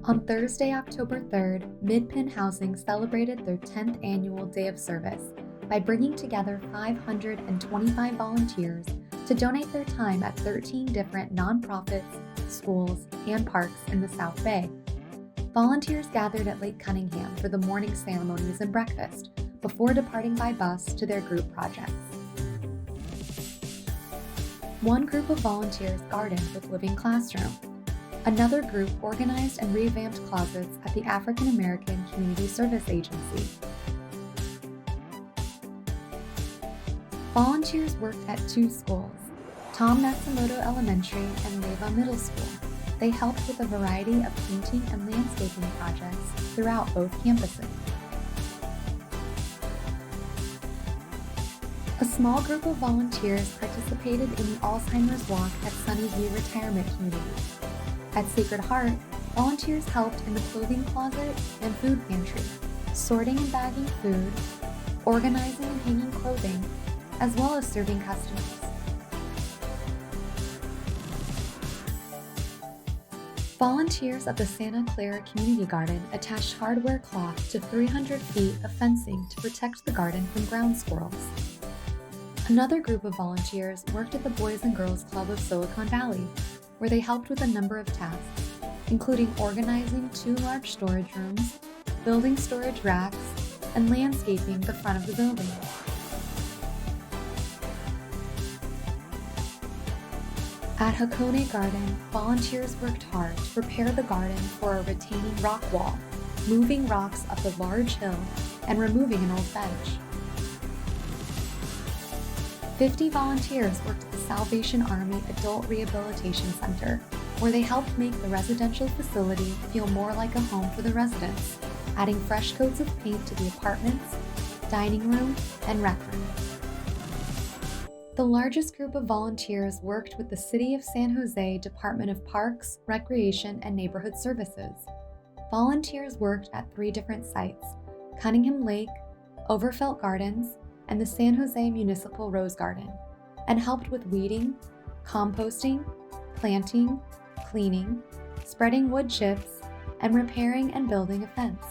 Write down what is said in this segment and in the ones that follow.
On Thursday, October 3rd, MidPen Housing celebrated their 10th annual Day of Service by bringing together 525 volunteers to donate their time at 13 different nonprofits, schools, and parks in the South Bay. Volunteers gathered at Lake Cunningham for the morning ceremonies and breakfast before departing by bus to their group projects. One group of volunteers gardened with Living Classroom. Another group organized and revamped closets at the African American Community Service Agency. Volunteers worked at two schools, Tom Matsumoto Elementary and Leva Middle School. They helped with a variety of painting and landscaping projects throughout both campuses. A small group of volunteers participated in the Alzheimer's Walk at Sunnyview Retirement Community. At Sacred Heart, volunteers helped in the clothing closet and food pantry, sorting and bagging food, organizing and hanging clothing, as well as serving customers. Volunteers at the Santa Clara Community Garden attached hardware cloth to 300 feet of fencing to protect the garden from ground squirrels. Another group of volunteers worked at the Boys and Girls Club of Silicon Valley, where they helped with a number of tasks, including organizing 2 large storage rooms, building storage racks, and landscaping the front of the building. At Hakone Garden, volunteers worked hard to prepare the garden for a retaining rock wall, moving rocks up the large hill and removing an old bench. 50 volunteers worked at the Salvation Army Adult Rehabilitation Center, where they helped make the residential facility feel more like a home for the residents, adding fresh coats of paint to the apartments, dining room, and rec room. The largest group of volunteers worked with the City of San Jose Department of Parks, Recreation, and Neighborhood Services. Volunteers worked at 3 different sites, Cunningham Lake, Overfelt Gardens, and the San Jose Municipal Rose Garden, and helped with weeding, composting, planting, cleaning, spreading wood chips, and repairing and building a fence.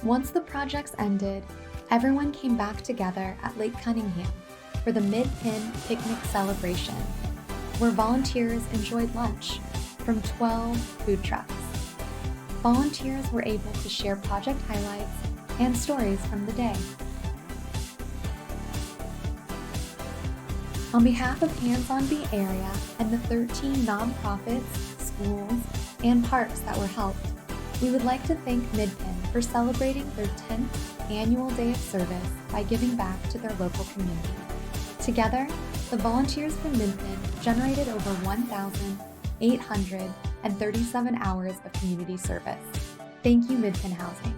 Once the projects ended, everyone came back together at Lake Cunningham for the MidPen Picnic Celebration, where volunteers enjoyed lunch from 12 food trucks. Volunteers were able to share project highlights and stories from the day. On behalf of Hands on Bee area and the 13 nonprofits, schools, and parks that were helped, we would like to thank MidPen for celebrating their 10th annual Day of Service by giving back to their local community. Together, the volunteers from MidPen generated over 1,837 hours of community service. Thank you, MidPen Housing.